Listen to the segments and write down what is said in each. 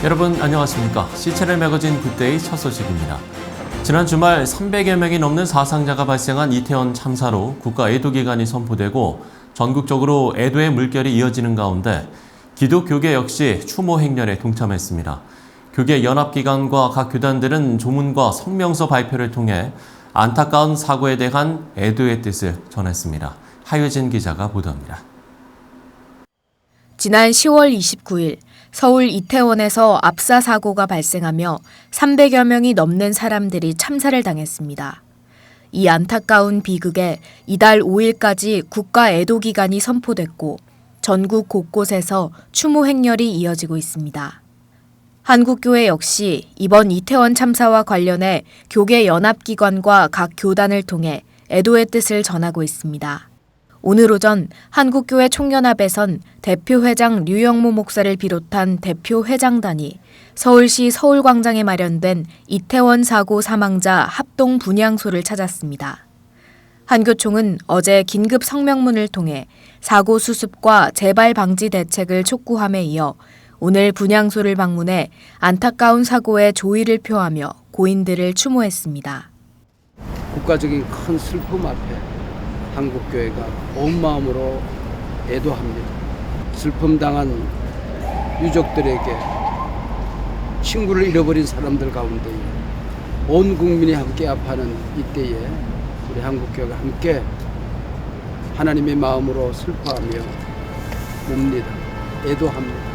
여러분 안녕하십니까? C채널 매거진 굿데이 첫 소식입니다. 지난 주말 300여 명이 넘는 사상자가 발생한 이태원 참사로 국가 애도기간이 선포되고 전국적으로 애도의 물결이 이어지는 가운데 기독교계 역시 추모 행렬에 동참했습니다. 교계 연합기관과 각 교단들은 조문과 성명서 발표를 통해 안타까운 사고에 대한 애도의 뜻을 전했습니다. 하유진 기자가 보도합니다. 지난 10월 29일 서울 이태원에서 압사 사고가 발생하며 300여 명이 넘는 사람들이 참사를 당했습니다. 이 안타까운 비극에 이달 5일까지 국가 애도 기간이 선포됐고 전국 곳곳에서 추모 행렬이 이어지고 있습니다. 한국교회 역시 이번 이태원 참사와 관련해 교계 연합기관과 각 교단을 통해 애도의 뜻을 전하고 있습니다. 오늘 오전 한국교회 총연합에선 대표회장 류영모 목사를 비롯한 대표회장단이 서울시 서울광장에 마련된 이태원 사고 사망자 합동 분향소를 찾았습니다. 한교총은 어제 긴급 성명문을 통해 사고 수습과 재발 방지 대책을 촉구함에 이어 오늘 분향소를 방문해 안타까운 사고의 조의를 표하며 고인들을 추모했습니다. 국가적인 큰 슬픔 앞에 한국교회가 온 마음으로 애도합니다. 슬픔당한 유족들에게 친구를 잃어버린 사람들 가운데 온 국민이 함께 아파하는 이때에 우리 한국교회가 함께 하나님의 마음으로 슬퍼하며 웁니다. 애도합니다.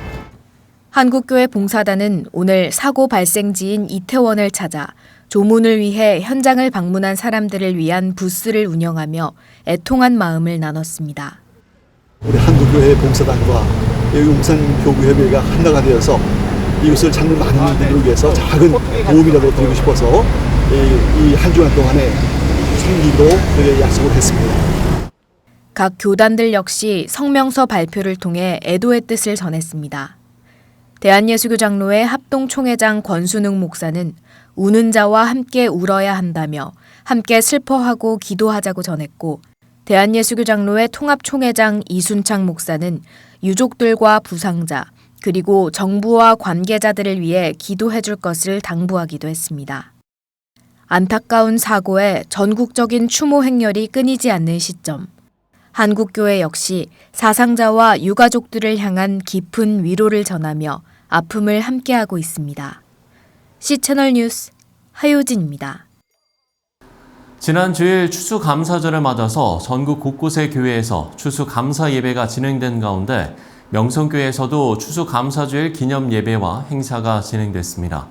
한국교회 봉사단은 오늘 사고 발생지인 이태원을 찾아 조문을 위해 현장을 방문한 사람들을 위한 부스를 운영하며 애통한 마음을 나눴습니다. 우리 한국교회 봉사단과 용산교구협의회가 하나가 되어서 이것을 찾는 많은 분들을 위해서 작은 도움이라도 드리고 싶어서 이 한 주간 동안에 생기로 그의 약속을 했습니다. 각 교단들 역시 성명서 발표를 통해 애도의 뜻을 전했습니다. 대한예수교 장로회 합동총회장 권순웅 목사는 우는 자와 함께 울어야 한다며 함께 슬퍼하고 기도하자고 전했고, 대한예수교 장로회 통합총회장 이순창 목사는 유족들과 부상자 그리고 정부와 관계자들을 위해 기도해 줄 것을 당부하기도 했습니다. 안타까운 사고에 전국적인 추모 행렬이 끊이지 않는 시점, 한국교회 역시 사상자와 유가족들을 향한 깊은 위로를 전하며 아픔을 함께하고 있습니다. C채널 뉴스 하유진입니다. 지난 주일 추수감사절을 맞아서 전국 곳곳의 교회에서 추수감사 예배가 진행된 가운데 명성교회에서도 추수감사주일 기념 예배와 행사가 진행됐습니다.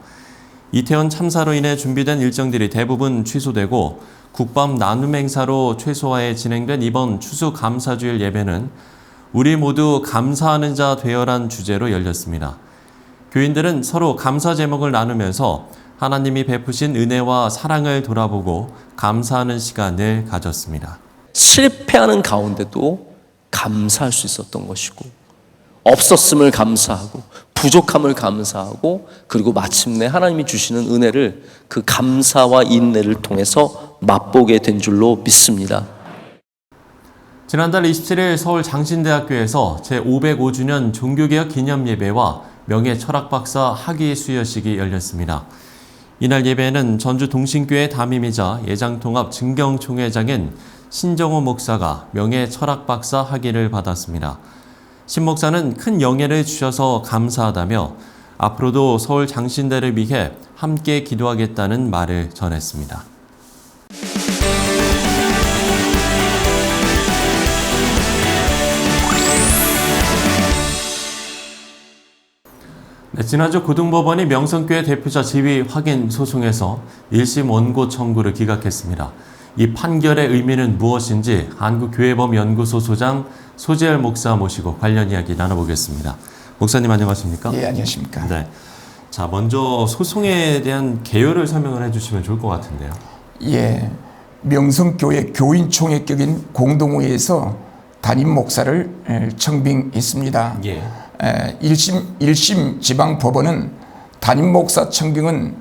이태원 참사로 인해 준비된 일정들이 대부분 취소되고 국밥 나눔 행사로 최소화해 진행된 이번 추수감사주일 예배는 우리 모두 감사하는 자 되어란 주제로 열렸습니다. 교인들은 서로 감사 제목을 나누면서 하나님이 베푸신 은혜와 사랑을 돌아보고 감사하는 시간을 가졌습니다. 실패하는 가운데도 감사할 수 있었던 것이고, 없었음을 감사하고 부족함을 감사하고, 그리고 마침내 하나님이 주시는 은혜를 그 감사와 인내를 통해서 맛보게 된 줄로 믿습니다. 지난달 27일 서울 장신대학교에서 제505주년 종교개혁 기념예배와 명예철학박사 학위 수여식이 열렸습니다. 이날 예배에는 전주 동신교회 담임이자 예장통합 증경총회장인 신정호 목사가 명예철학박사 학위를 받았습니다. 신 목사는 큰 영예를 주셔서 감사하다며 앞으로도 서울 장신대를 위해 함께 기도하겠다는 말을 전했습니다. 지난주 고등법원이 명성교회 대표자 지위 확인 소송에서 1심 원고 청구를 기각했습니다. 이 판결의 의미는 무엇인지 한국교회법연구소 소장 소재열 목사 모시고 관련 이야기 나눠보겠습니다. 목사님 안녕하십니까? 예, 안녕하십니까? 네. 자, 먼저 소송에 대한 개요를 설명을 해주시면 좋을 것 같은데요. 예, 명성교회 교인총회격인 공동회에서 담임 목사를 청빙했습니다. 예. 1심 지방법원은 담임 목사 청빙은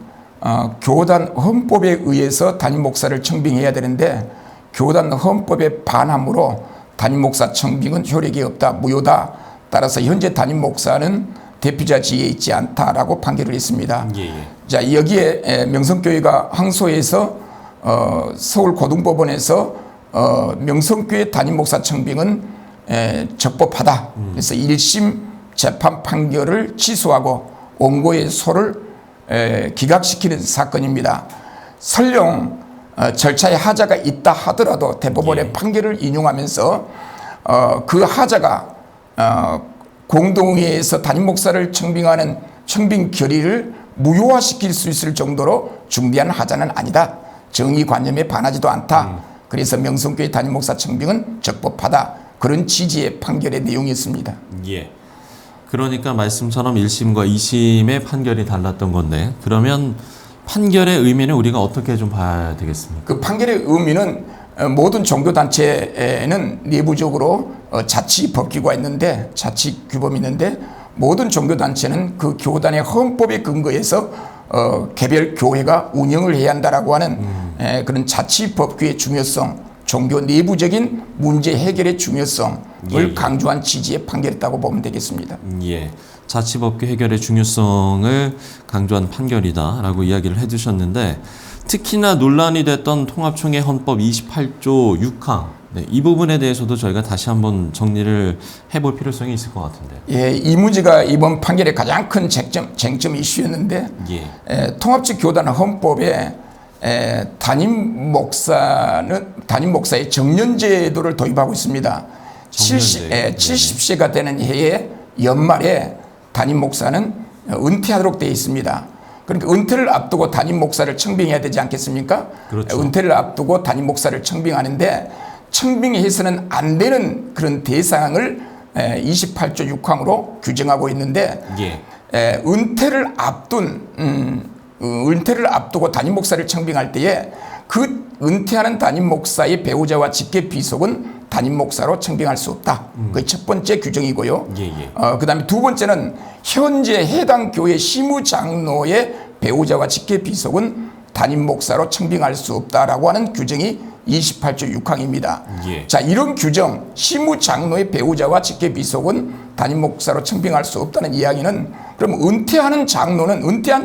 교단 헌법에 의해서 담임 목사를 청빙해야 되는데 교단 헌법에 반함으로 담임 목사 청빙은 효력이 없다, 무효다. 따라서 현재 담임 목사는 대표자지에 있지 않다라고 판결을 했습니다. 예. 자, 여기에 명성교회가 항소해서 서울고등법원에서 명성교회 담임목사 청빙은 적법하다. 그래서 1심 재판 판결을 취소하고 원고의 소를 기각시키는 사건입니다. 설령 절차에 하자가 있다 하더라도 대법원의 예. 판결을 인용하면서 그 하자가 공동회의에서 담임목사를 청빙하는 청빙 결의를 무효화시킬 수 있을 정도로 중대한 하자는 아니다. 정의관념에 반하지도 않다. 그래서 명성교회 담임목사 청빙은 적법하다. 그런 취지의 판결의 내용이었습니다. 예. 그러니까 말씀처럼 1심과 2심의 판결이 달랐던 건데 그러면 판결의 의미는 우리가 어떻게 좀 봐야 되겠습니까? 그 판결의 의미는 모든 종교단체에는 내부적으로 자치법규가 있는데 자치규범이 있는데 모든 종교단체는 그 교단의 헌법에 근거해서 개별 교회가 운영을 해야 한다라고 하는 그런 자치법규의 중요성, 종교 내부적인 문제 해결의 중요성을 예. 강조한 취지의 판결이었다고 보면 되겠습니다. 예. 자치법규 해결의 중요성을 강조한 판결이다라고 이야기를 해주셨는데 특히나 논란이 됐던 통합총회 헌법 28조 6항 네, 이 부분에 대해서도 저희가 다시 한번 정리를 해볼 필요성이 있을 것 같은데. 예, 이 문제가 이번 판결의 가장 큰 쟁점 이슈였는데 예. 통합적 교단 헌법에 담임 목사의 정년제도를 도입하고 있습니다. 정년제. 70세가 되는 해에 연말에 담임 목사는 은퇴하도록 되어 있습니다. 그러니까 은퇴를 앞두고 담임 목사를 청빙해야 되지 않겠습니까? 그렇죠. 은퇴를 앞두고 담임 목사를 청빙하는데 청빙해서는 안 되는 그런 대상을 28조 6항으로 규정하고 있는데 예. 은퇴를 앞두고 담임 목사를 청빙할 때에 그 은퇴하는 담임 목사의 배우자와 직계 비속은 담임 목사로 청빙할 수 없다. 그게 첫 번째 규정이고요. 예. 그다음에 두 번째는 현재 해당 교회 시무장로의 배우자와 직계 비속은 담임 목사로 청빙할 수 없다라고 하는 규정이 28조 6항입니다. 예. 자, 이런 규정, 시무장로의 배우자와 직계 비속은 담임 목사로 청빙할 수 없다는 이야기는 그럼 은퇴한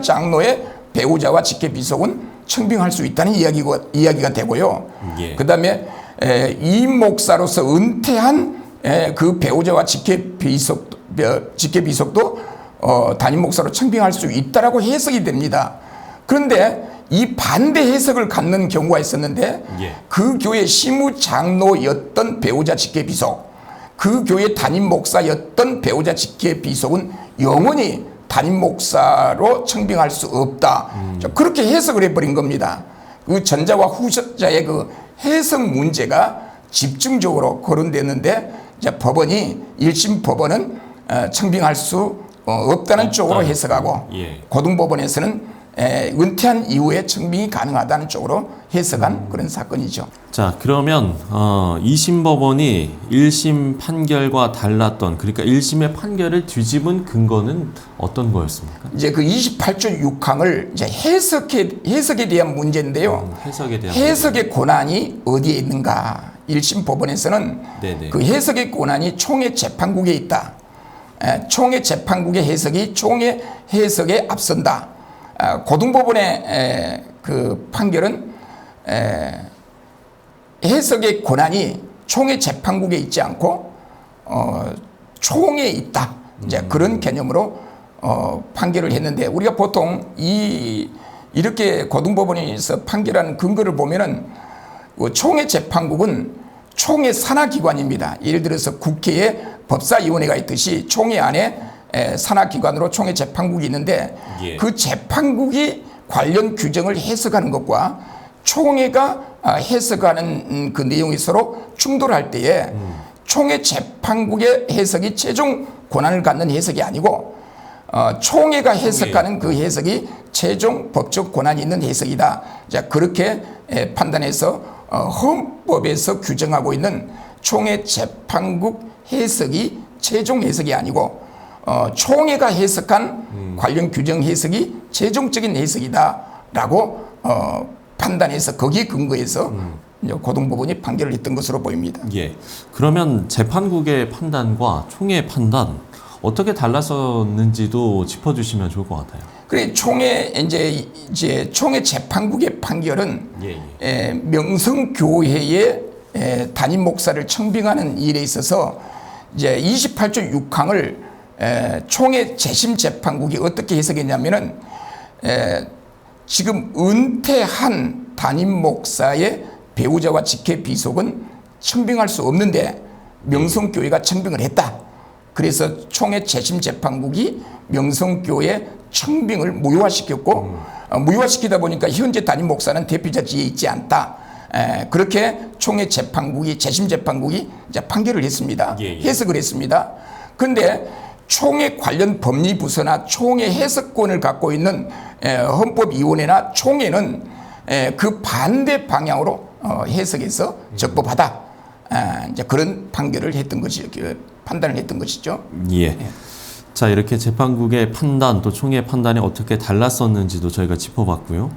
장로의 배우자와 직계 비속은 청빙할 수 있다는 이야기가 되고요. 예. 그다음에 이 목사로서 은퇴한 그 배우자와 직계 비속도 담임 목사로 청빙할 수 있다라고 해석이 됩니다. 그런데 이 반대 해석을 갖는 경우가 있었는데 예. 그 교회 시무장로였던 배우자 직계 비속, 그 교회 담임 목사였던 배우자 직계 비속은 영원히 담임 목사로 청빙할 수 없다. 그렇게 해석을 해버린 겁니다. 그 전자와 후자의 그 해석 문제가 집중적으로 거론됐는데 이제 법원이 1심 법원은 청빙할 수 없다는 쪽으로 해석하고 예. 고등법원에서는 은퇴한 이후에 청빙이 가능하다는 쪽으로 해석한 그런 사건이죠. 자, 그러면 2심 법원이 1심 판결과 달랐던 그러니까 1심의 판결을 뒤집은 근거는 어떤 거였습니까? 이제 그 28조 6항을 이제 해석에 대한 문제인데요. 해석에 대한 해석의 권한이 어디에 있는가? 1심 법원에서는 네네. 그 해석의 권한이 총회 재판국에 있다. 총회 재판국의 해석이 총회 해석에 앞선다. 고등법원의 그 판결은 해석의 권한이 총회 재판국에 있지 않고 총회에 있다. 이제 그런 개념으로 판결을 했는데 우리가 보통 이렇게 고등법원에서 판결하는 근거를 보면은 총회 재판국은 총회 산하기관입니다. 예를 들어서 국회에 법사위원회가 있듯이 총회 안에 산하기관으로 총회 재판국이 있는데 예. 그 재판국이 관련 규정을 해석하는 것과 총회가 해석하는 그 내용이 서로 충돌할 때에 총회 재판국의 해석이 최종 권한을 갖는 해석이 아니고 총회가 해석하는 그 해석이 최종 법적 권한이 있는 해석이다. 자, 그렇게 판단해서 헌법에서 규정하고 있는 총회 재판국 해석이 최종 해석이 아니고 총회가 해석한 관련 규정 해석이 최종적인 해석이다라고 판단해서 거기에 근거해서 고등법원이 판결을 했던 것으로 보입니다. 예. 그러면 재판국의 판단과 총회의 판단 어떻게 달랐었는지도 짚어주시면 좋을 것 같아요. 그래 총회 이제 총회 재판국의 판결은 명성교회의 담임 목사를 청빙하는 일에 있어서 이제 28조 6항을 총회 재심 재판국이 어떻게 해석했냐면은 지금 은퇴한 담임 목사의 배우자와 직계 비속은 청빙할 수 없는데 명성교회가 청빙을 했다. 그래서 총회 재심 재판국이 명성교회 청빙을 무효화시켰고 무효화시키다 보니까 현재 담임 목사는 대표자지에 있지 않다. 그렇게 총회 재판국이 재심 재판국이 이제 판결을 했습니다. 해석을 했습니다. 그런데 총회 관련 법리 부서나 총회 해석권을 갖고 있는 헌법위원회나 총회는 그 반대 방향으로 해석해서 적법하다. 이제 그런 판결을 했던 것이 판단을 했던 것이죠. 예. 자, 이렇게 재판국의 판단 또 총회의 판단이 어떻게 달랐었는지도 저희가 짚어봤고요.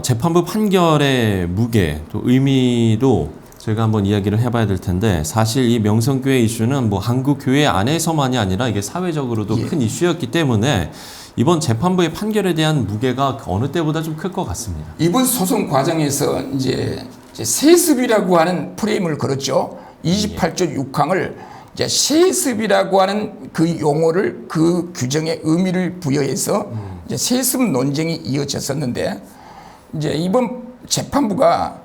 재판부 판결의 무게 또 의미도 저희가 한번 이야기를 해봐야 될 텐데, 사실 이 명성교회 이슈는 뭐 한국 교회 안에서만이 아니라 이게 사회적으로도 큰 이슈였기 때문에 이번 재판부의 판결에 대한 무게가 어느 때보다 좀 클 것 같습니다. 이번 소송 과정에서 이제 세습이라고 하는 프레임을 걸었죠. 28조 6항을 이제 세습이라고 하는 그 용어를 그 규정의 의미를 부여해서 이제 세습 논쟁이 이어졌었는데, 이제 이번 재판부가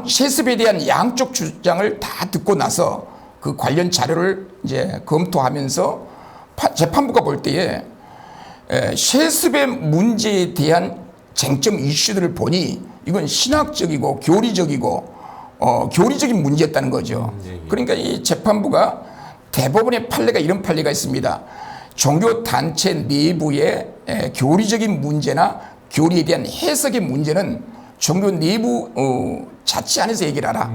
세습에 대한 양쪽 주장을 다 듣고 나서 그 관련 자료를 이제 검토하면서 재판부가 볼 때에 세습의 문제에 대한 쟁점 이슈들을 보니 이건 신학적이고 교리적이고 교리적인 문제였다는 거죠. 그러니까 이 재판부가 대법원의 판례가 이런 판례가 있습니다. 종교 단체 내부의 교리적인 문제나 교리에 대한 해석의 문제는 종교 내부 자치 안에서 얘기를 하라.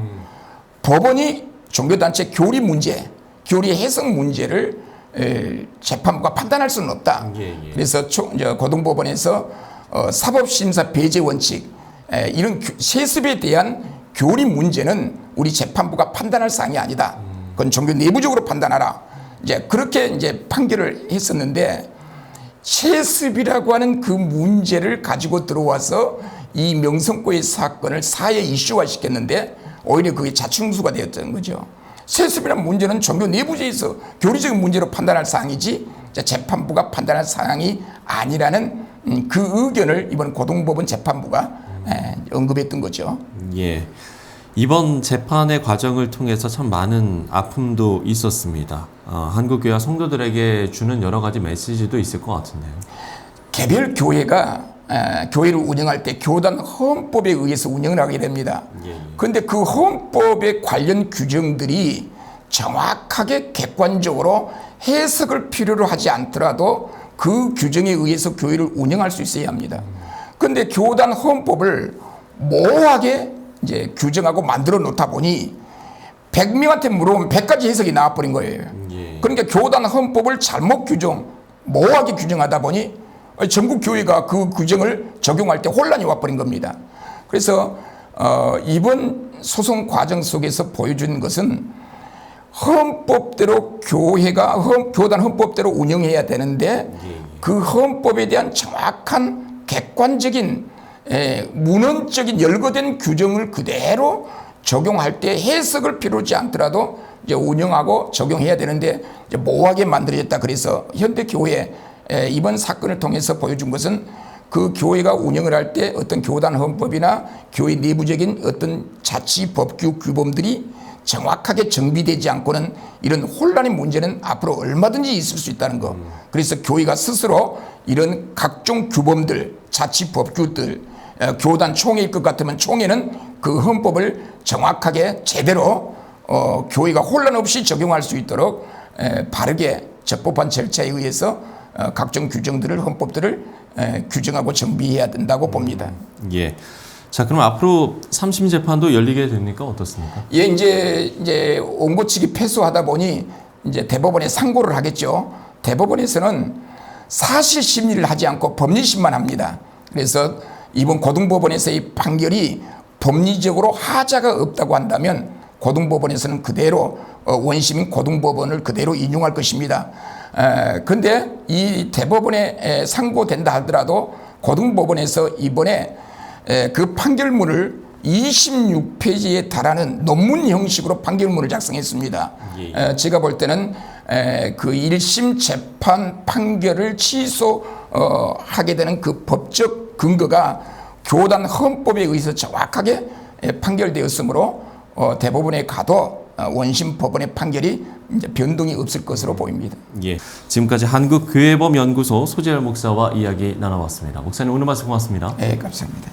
법원이 종교단체 교리 문제, 교리 해석 문제를 재판부가 판단할 수는 없다. 그래서 고등법원에서 사법심사 배제 원칙, 이런 세습에 대한 교리 문제는 우리 재판부가 판단할 사항이 아니다. 그건 종교 내부적으로 판단하라. 이제 그렇게 이제 판결을 했었는데, 세습이라고 하는 그 문제를 가지고 들어와서 이 명성교회 사건을 사회 이슈화 시켰는데 오히려 그게 자충수가 되었던 거죠. 세습이라는 문제는 종교 내부제에서 교리적인 문제로 판단할 사항이지 재판부가 판단할 사항이 아니라는 그 의견을 이번 고등법원 재판부가 언급했던 거죠. 예. 이번 재판의 과정을 통해서 참 많은 아픔도 있었습니다. 한국교회와 성도들에게 주는 여러 가지 메시지도 있을 것 같은데요. 개별 교회가 교회를 운영할 때 교단 헌법에 의해서 운영을 하게 됩니다. 그런데 그 헌법의 관련 규정들이 정확하게 객관적으로 해석을 필요로 하지 않더라도 그 규정에 의해서 교회를 운영할 수 있어야 합니다. 그런데 교단 헌법을 모호하게 이제 규정하고 만들어 놓다 보니 100명한테 물어보면 100가지 해석이 나와버린 거예요. 그러니까 교단 헌법을 잘못 모호하게 규정하다 보니 전국 교회가 그 규정을 적용할 때 혼란이 와버린 겁니다. 그래서 이번 소송 과정 속에서 보여준 것은 헌법대로 교단 헌법대로 운영해야 되는데 그 헌법에 대한 정확한 객관적인 문헌적인 열거된 규정을 그대로 적용할 때 해석을 필요하지 않더라도 이제 운영하고 적용해야 되는데 이제 모호하게 만들어졌다. 그래서 현대 교회 이번 사건을 통해서 보여준 것은 그 교회가 운영을 할 때 어떤 교단 헌법이나 교회 내부적인 어떤 자치 법규 규범들이 정확하게 정비되지 않고는 이런 혼란의 문제는 앞으로 얼마든지 있을 수 있다는 거. 그래서 교회가 스스로 이런 각종 규범들, 자치 법규들, 교단 총회일 것 같으면 총회는 그 헌법을 정확하게 제대로 교회가 혼란 없이 적용할 수 있도록 바르게 적법한 절차에 의해서 각종 규정들을 헌법들을 규정하고 정비해야 된다고 봅니다. 예. 자, 그럼 앞으로 3심 재판도 열리게 됩니까? 어떻습니까? 예, 이제 원고 측이 패소하다 보니 이제 대법원에 상고를 하겠죠. 대법원에서는 사실 심리를 하지 않고 법리심만 합니다. 그래서 이번 고등법원에서의 판결이 법리적으로 하자가 없다고 한다면 고등법원에서는 그대로 원심인 고등법원을 그대로 인용할 것입니다. 근데 이 대법원에 상고된다 하더라도 고등법원에서 이번에 그 판결문을 26페이지에 달하는 논문 형식으로 판결문을 작성했습니다. 제가 볼 때는 그 1심 재판 판결을 취소하게 되는 그 법적 근거가 교단 헌법에 의해서 정확하게 판결되었으므로 대법원에 가도 원심 법원의 판결이 이제 변동이 없을 것으로 보입니다. 예. 지금까지 한국교회법연구소 소재열 목사와 이야기 나눠봤습니다. 목사님 오늘 말씀 고맙습니다. 네, 감사합니다.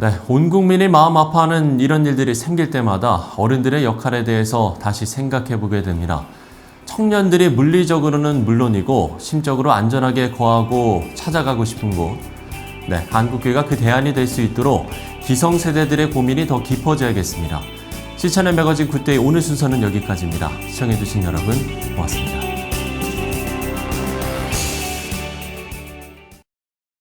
네, 온 국민이 마음 아파하는 이런 일들이 생길 때마다 어른들의 역할에 대해서 다시 생각해보게 됩니다. 청년들이 물리적으로는 물론이고 심적으로 안전하게 거하고 찾아가고 싶은 곳, 네, 한국교회가 그 대안이 될 수 있도록 기성세대들의 고민이 더 깊어져야겠습니다. 시천의 매거진 굿데이 오늘 순서는 여기까지입니다. 시청해주신 여러분 고맙습니다.